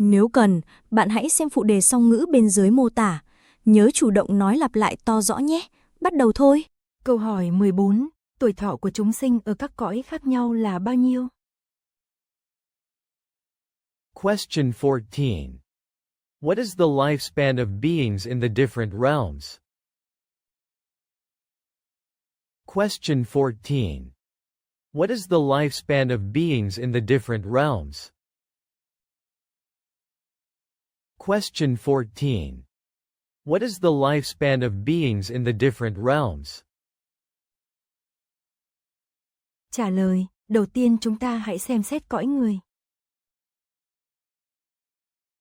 Nếu cần, bạn hãy xem phụ đề song ngữ bên dưới mô tả. Nhớ chủ động nói lặp lại to rõ nhé. Bắt đầu thôi. Câu hỏi 14. Tuổi thọ của chúng sinh ở các cõi khác nhau là bao nhiêu? Question 14. What is the lifespan of beings in the different realms? Question 14. What is the lifespan of beings in the different realms? Question 14. What is the lifespan of beings in the different realms? Trả lời, đầu tiên chúng ta hãy xem xét cõi người.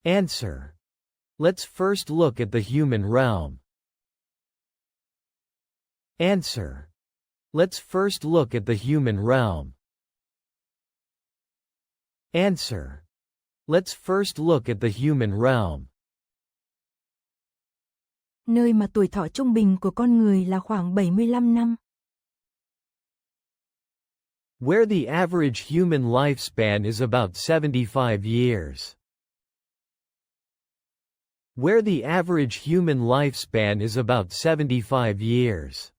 Answer. Let's first look at the human realm. Answer. Let's first look at the human realm. Answer. Let's first look at the human realm. Nơi mà tuổi thọ trung bình của con người là khoảng 75 năm. Where the average human lifespan is about 75 years. Where the average human lifespan is about 75 years.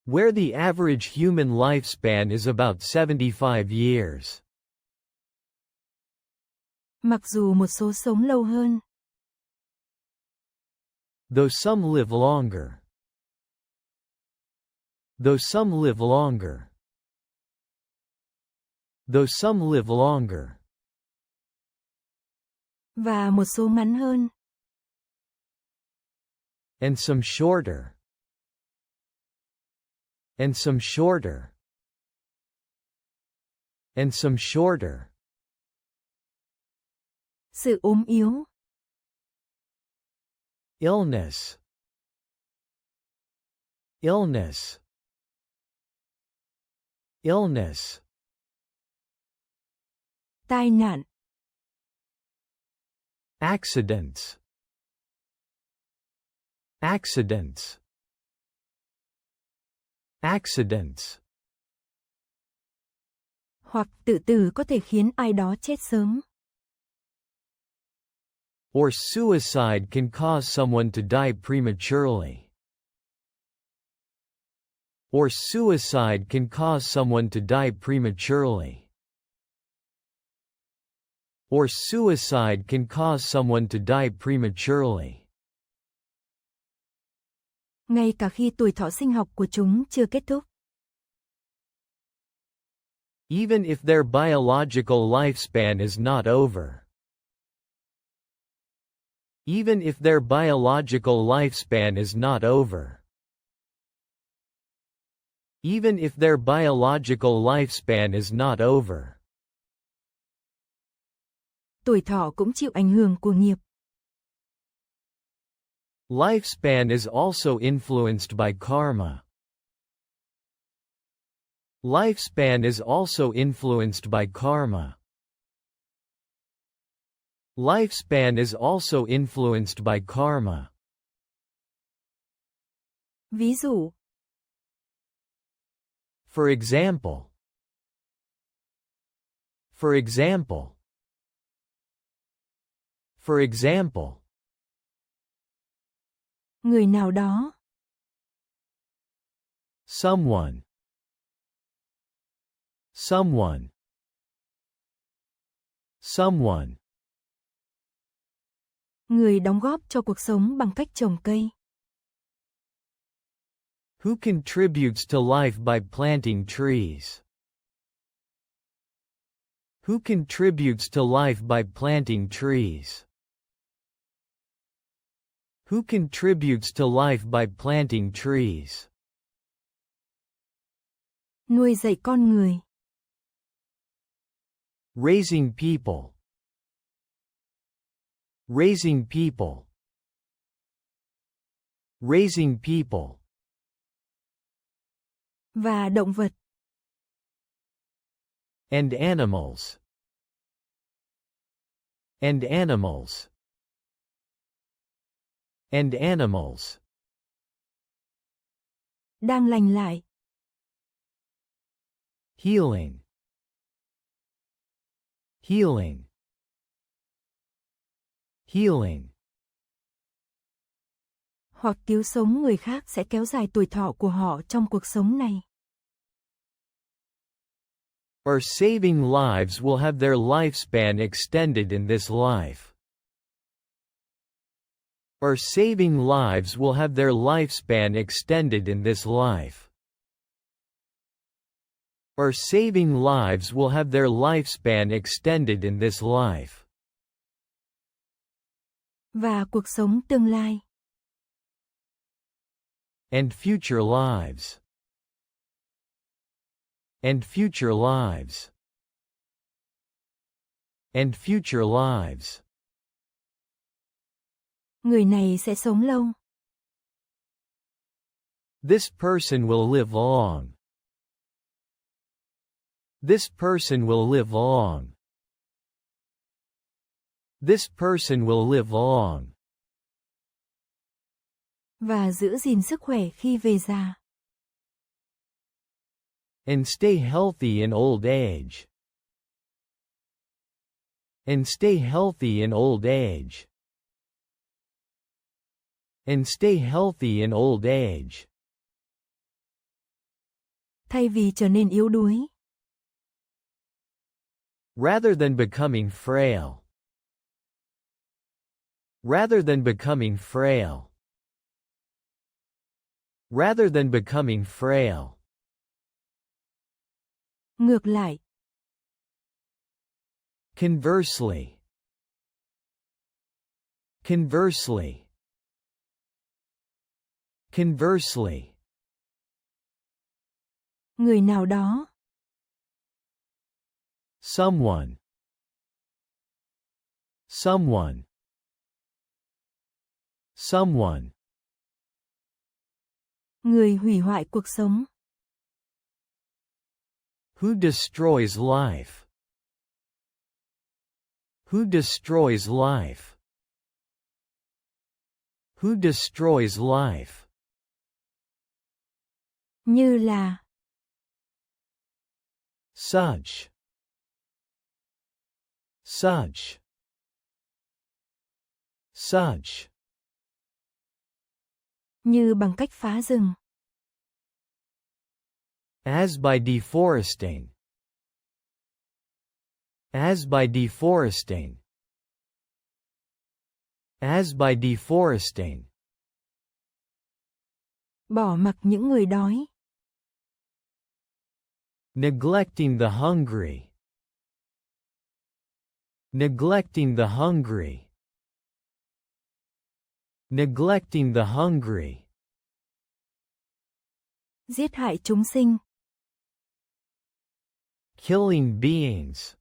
Where the average human lifespan is about 75 years. Mặc dù một số sống lâu hơn. Though some live longer. Though some live longer. Though some live longer. Và một số ngắn hơn. And some shorter. And some shorter. And some shorter. Sự ốm yếu. Illness. Illness. Illness. Tai nạn. Accidents. Accidents. Accidents. Hoặc tự tử có thể khiến ai đó chết sớm. Or suicide can cause someone to die prematurely. Or suicide can cause someone to die prematurely. Or suicide can cause someone to die prematurely. Ngay cả khi tuổi thọ sinh học của chúng chưa kết thúc. Even if their biological lifespan is not over. Even if their biological lifespan is not over. Even if their biological lifespan is not over. Tuổi thọ cũng chịu ảnh hưởng của nghiệp. Lifespan is also influenced by karma. Lifespan is also influenced by karma. Lifespan is also influenced by karma. Ví dụ. For example. For example. For example. Người nào đó. Someone. Someone. Someone. Người đóng góp cho cuộc sống bằng cách trồng cây. Who contributes to life by planting trees? Who contributes to life by planting trees? Who contributes to life by planting trees? Nuôi dạy con người. Raising people. Raising people. Raising people. Và động vật. And animals. And animals. And animals. Đang lành lại. Healing. Healing. healing, Hoặc cứu sống người khác sẽ kéo dài tuổi thọ của họ trong cuộc sống này. or saving lives will have their lifespan extended in this life. Or saving lives will have their lifespan extended in this life. Or saving lives will have their lifespan extended in this life. Và cuộc sống tương lai. And future lives. And future lives. And future lives. Người này sẽ sống lâu. This person will live long. This person will live long. This person will live long. Và giữ gìn sức khỏe khi về già. And stay healthy in old age. And stay healthy in old age. And stay healthy in old age. Thay vì trở nên yếu đuối. Rather than becoming frail. Rather than becoming frail. Rather than becoming frail. Ngược lại. Conversely. Conversely. Conversely. Người nào đó. Someone. Someone. Someone. Người hủy hoại cuộc sống. Who destroys life? Who destroys life? Who destroys life? Như là. Such. Such. Such. Như bằng cách phá rừng. As by deforesting. As by deforesting. As by deforesting. Bỏ mặc những người đói. Neglecting the hungry. Neglecting the hungry. Neglecting the hungry. Giết hại chúng sinh. Killing beings.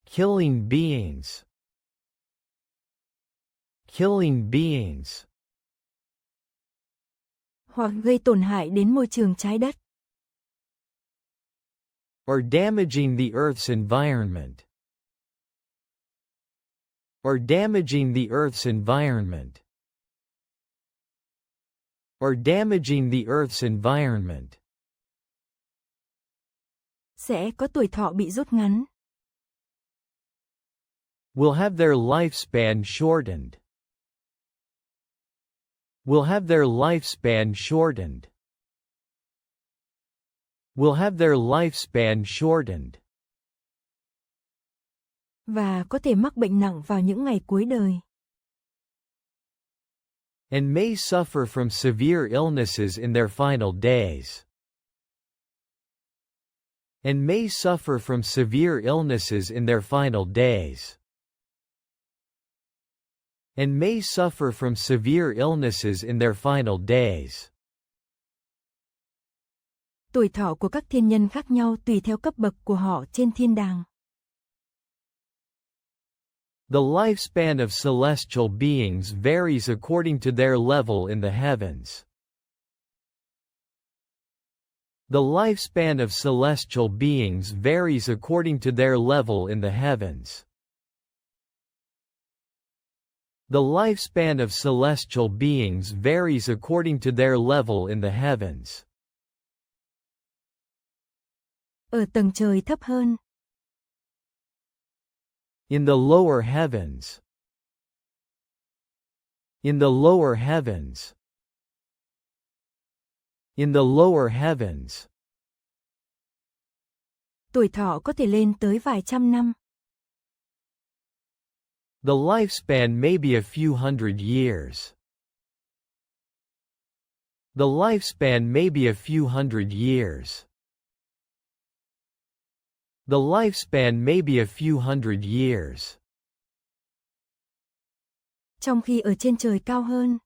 Killing beings. Killing beings. Hoặc gây tổn hại đến môi trường trái đất. Or damaging the Earth's environment. Or damaging the Earth's environment. Or damaging the Earth's environment. Sẽ có tuổi thọ bị rút ngắn. Will have their lifespan shortened. Will have their lifespan shortened. Will have their lifespan shortened. Và có thể mắc bệnh nặng vào những ngày cuối đời. And may suffer from severe illnesses in their final days. And may suffer from severe illnesses in their final days. And may suffer from severe illnesses in their final days. Tuổi thọ của các thiên nhân khác nhau tùy theo cấp bậc của họ trên thiên đàng. The lifespan of celestial beings varies according to their level in the heavens. The lifespan of celestial beings varies according to their level in the heavens. The lifespan of celestial beings varies according to their level in the heavens. Ở tầng trời thấp hơn. In the lower heavens. In the lower heavens. In the lower heavens. Tuổi thọ có thể lên tới vài trăm năm. The lifespan may be a few hundred years. The lifespan may be a few hundred years. The lifespan may be a few hundred years. Trong khi ở trên trời cao hơn.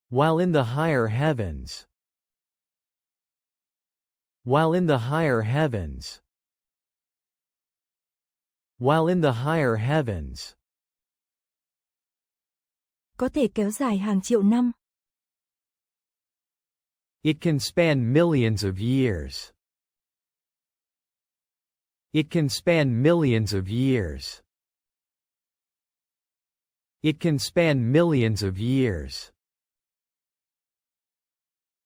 While in the higher heavens. While in the higher heavens. While in the higher heavens. Có thể kéo dài hàng triệu năm. It can span millions of years. It can span millions of years. It can span millions of years.